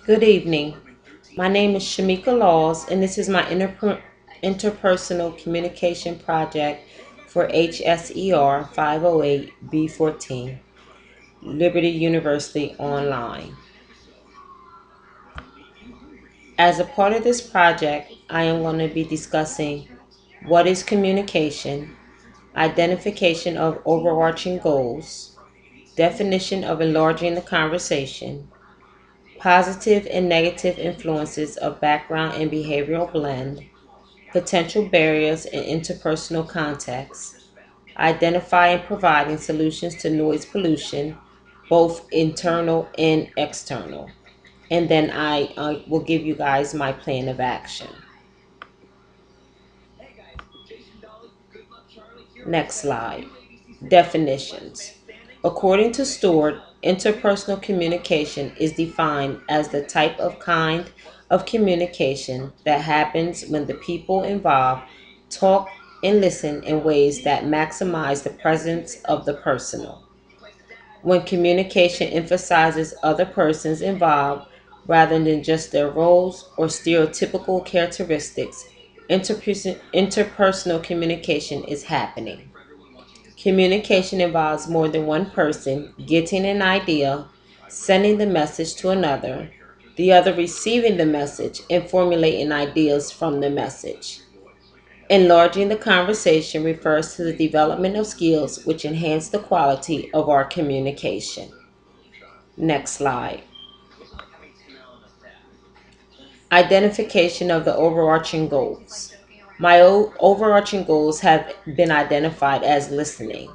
Good evening. My name is Shamika Laws, and this is my interpersonal communication project for HSER 508B14, Liberty University Online. As a part of this project, I am going to be discussing what is communication, identification of overarching goals, definition of enlarging the conversation, positive and negative influences of background and behavioral blend, potential barriers in interpersonal contexts, identifying and providing solutions to noise pollution, both internal and external. And then I will give you guys my plan of action. Next slide. Definitions. According to Stewart, interpersonal communication is defined as the type of kind of communication that happens when the people involved talk and listen in ways that maximize the presence of the personal. When communication emphasizes other persons involved rather than just their roles or stereotypical characteristics, interpersonal communication is happening. Communication involves more than one person getting an idea, sending the message to another, the other receiving the message, and formulating ideas from the message. Enlarging the conversation refers to the development of skills which enhance the quality of our communication. Next slide. Identification of the overarching goals. My overarching goals have been identified as listening.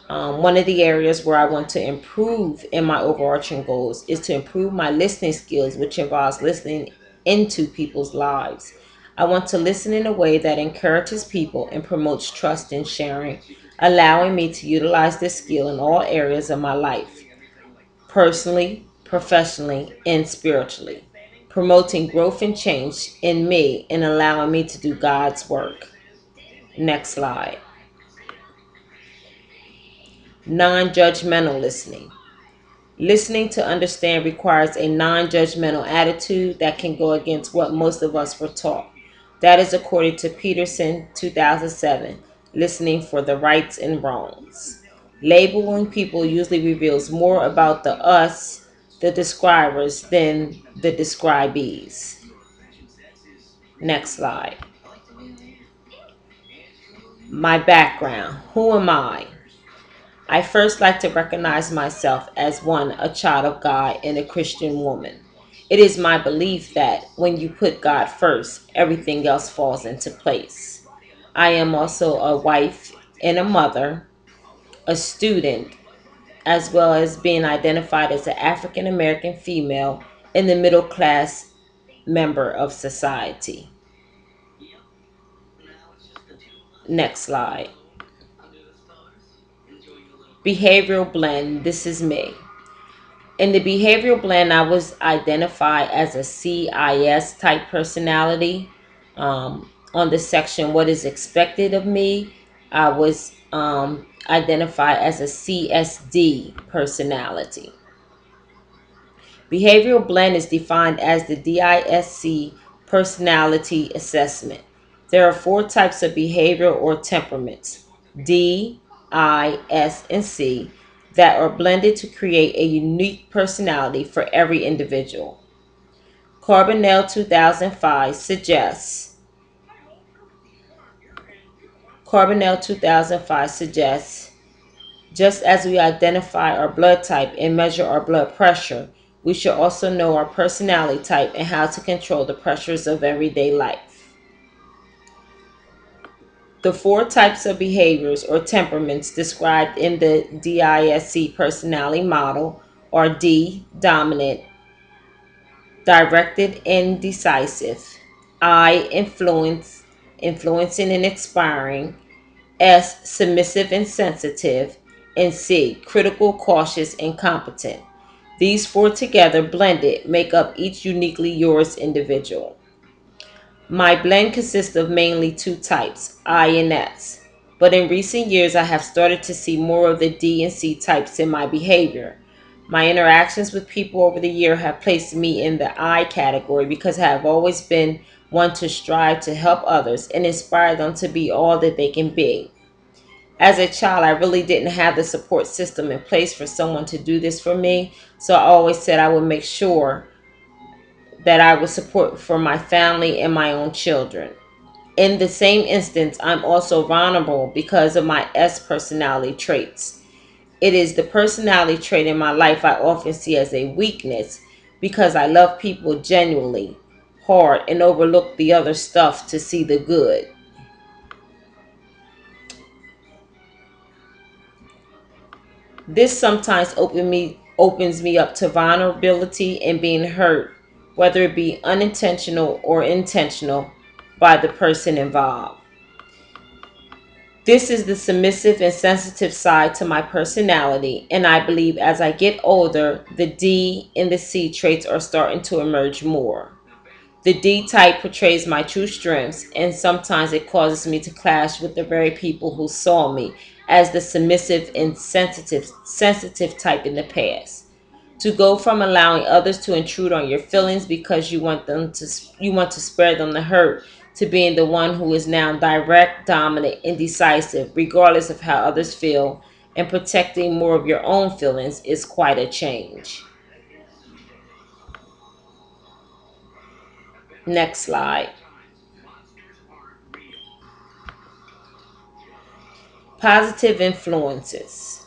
One of the areas where I want to improve in my overarching goals is to improve my listening skills, which involves listening into people's lives. I want to listen in a way that encourages people and promotes trust and sharing, allowing me to utilize this skill in all areas of my life, personally, professionally, and spiritually, promoting growth and change in me and allowing me to do God's work. Next slide. Non-judgmental listening. Listening to understand requires a non-judgmental attitude that can go against what most of us were taught. That is according to Peterson 2007, Listening for the Rights and Wrongs. Labeling people usually reveals more about the us, the describers, than the describees. Next slide. My background. Who am I? I first like to recognize myself as one, a child of God and a Christian woman. It is my belief that when you put God first, everything else falls into place. I am also a wife and a mother, a student, as well as being identified as an African American female in the middle class member of society. Next slide. Behavioral blend. This is me. In the behavioral blend, I was identified as a CIS type personality. On the section, what is expected of me, I was identified as a CSD personality. Behavioral blend is defined as the DISC personality assessment. There are four types of behavior or temperaments: D, I, S, and C, that are blended to create a unique personality for every individual. Carbonell 2005 suggests Carbonell 2005 suggests just as we identify our blood type and measure our blood pressure, we should also know our personality type and how to control the pressures of everyday life. The four types of behaviors or temperaments described in the DISC personality model are D, dominant, directed and decisive; I, influencing and inspiring; S, submissive and sensitive; and C, critical, cautious, and competent. These four together, blended, make up each uniquely yours individual. My blend consists of mainly two types, I and S, but in recent years I have started to see more of the D and C types in my behavior. My interactions with people over the year have placed me in the I category because I have always been one to strive to help others and inspire them to be all that they can be. As a child, I really didn't have the support system in place for someone to do this for me, so I always said I would make sure that I would support for my family and my own children. In the same instance, I'm also vulnerable because of my S personality traits. It is the personality trait in my life I often see as a weakness because I love people genuinely hard and overlook the other stuff to see the good. This sometimes opens me up to vulnerability and being hurt, whether it be unintentional or intentional by the person involved. This is the submissive and sensitive side to my personality, and I believe as I get older, the D and the C traits are starting to emerge more. The D type portrays my true strengths, and sometimes it causes me to clash with the very people who saw me as the submissive and sensitive type in the past. To go from allowing others to intrude on your feelings because you want to spare them the hurt to being the one who is now direct, dominant, and decisive, regardless of how others feel, and protecting more of your own feelings is quite a change. Next slide. Positive influences.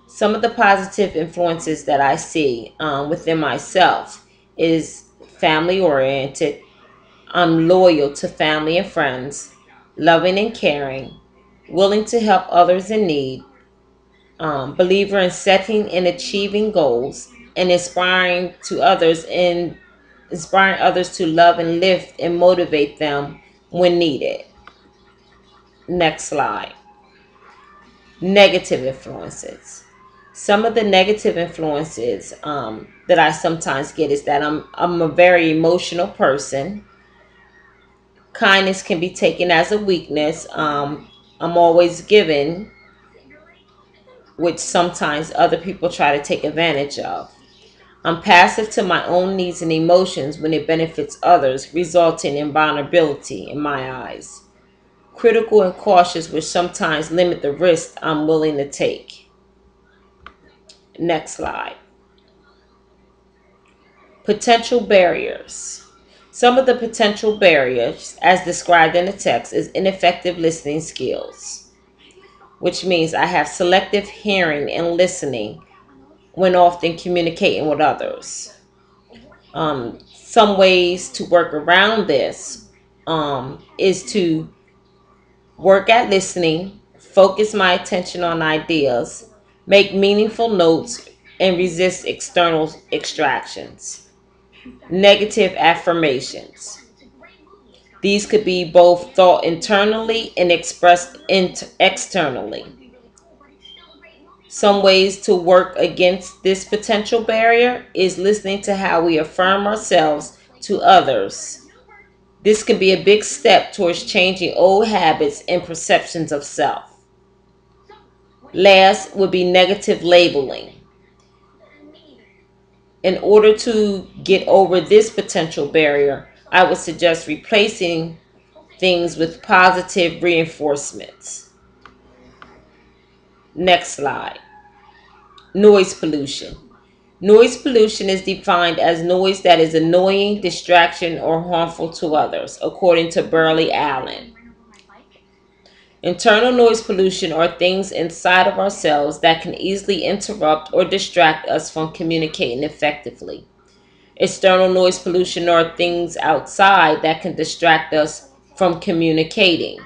Some of the positive influences that I see within myself is family oriented. I'm loyal to family and friends, loving and caring, willing to help others in need, believer in setting and achieving goals, and inspiring others to love and lift and motivate them when needed. Next slide. Negative influences. Some of the negative influences that I sometimes get is that I'm a very emotional person. Kindness can be taken as a weakness. I'm always giving, which sometimes other people try to take advantage of. I'm passive to my own needs and emotions when it benefits others, resulting in vulnerability in my eyes. Critical and cautious, which sometimes limit the risk I'm willing to take. Next slide. Potential barriers. Some of the potential barriers, as described in the text, is ineffective listening skills, which means I have selective hearing and listening when often communicating with others. Some ways to work around this is to work at listening, focus my attention on ideas, make meaningful notes, and resist external extractions. Negative affirmations. These could be both thought internally and expressed externally. Some ways to work against this potential barrier is listening to how we affirm ourselves to others. This can be a big step towards changing old habits and perceptions of self. Last would be negative labeling. In order to get over this potential barrier, I would suggest replacing things with positive reinforcements. Next slide. Noise pollution. Noise pollution is defined as noise that is annoying, distraction, or harmful to others, according to Burley Allen. Internal noise pollution are things inside of ourselves that can easily interrupt or distract us from communicating effectively. External noise pollution are things outside that can distract us from communicating.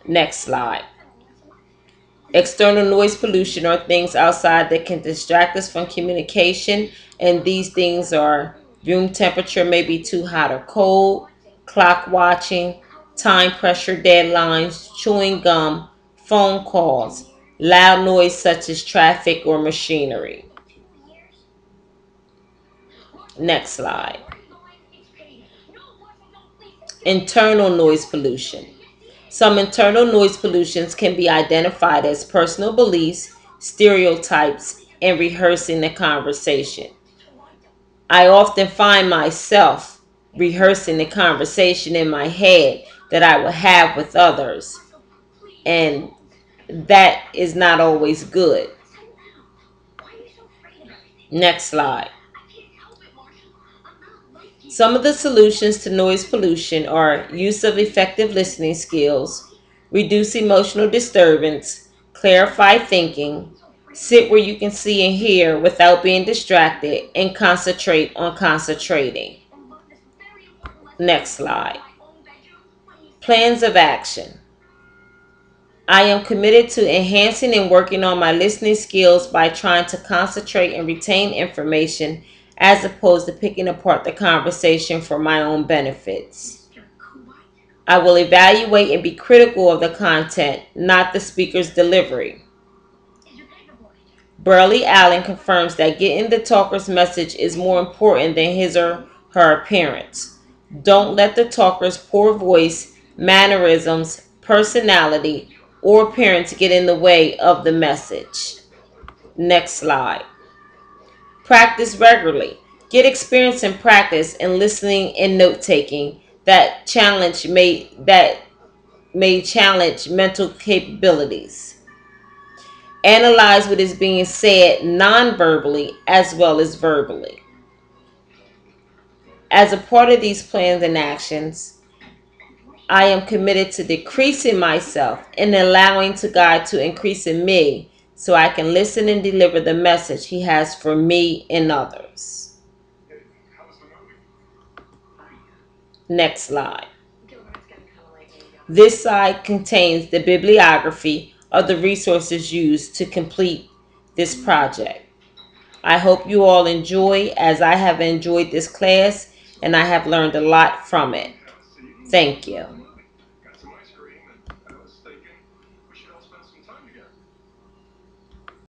Next slide. External noise pollution are things outside that can distract us from communication, and these things are room temperature may be too hot or cold, clock watching, time pressure deadlines, chewing gum, phone calls, loud noise such as traffic or machinery. Next slide. Internal noise pollution. Some internal noise pollutions can be identified as personal beliefs, stereotypes, and rehearsing the conversation. I often find myself rehearsing the conversation in my head that I will have with others, and that is not always good. Next slide. Some of the solutions to noise pollution are use of effective listening skills, reduce emotional disturbance, clarify thinking, sit where you can see and hear without being distracted, and concentrate on concentrating. Next slide. Plans of action. I am committed to enhancing and working on my listening skills by trying to concentrate and retain information as opposed to picking apart the conversation for my own benefits. I will evaluate and be critical of the content, not the speaker's delivery. Burley Allen confirms that getting the talker's message is more important than his or her appearance. Don't let the talker's poor voice, mannerisms, personality, or appearance get in the way of the message. Next slide. Practice regularly. Get experience in practice in listening and note-taking that may challenge mental capabilities. Analyze what is being said non-verbally as well as verbally. As a part of these plans and actions, I am committed to decreasing myself and allowing to God to increase in me so I can listen and deliver the message He has for me and others. Next slide. This slide contains the bibliography of the resources used to complete this project. I hope you all enjoy as I have enjoyed this class and I have learned a lot from it. Thank you.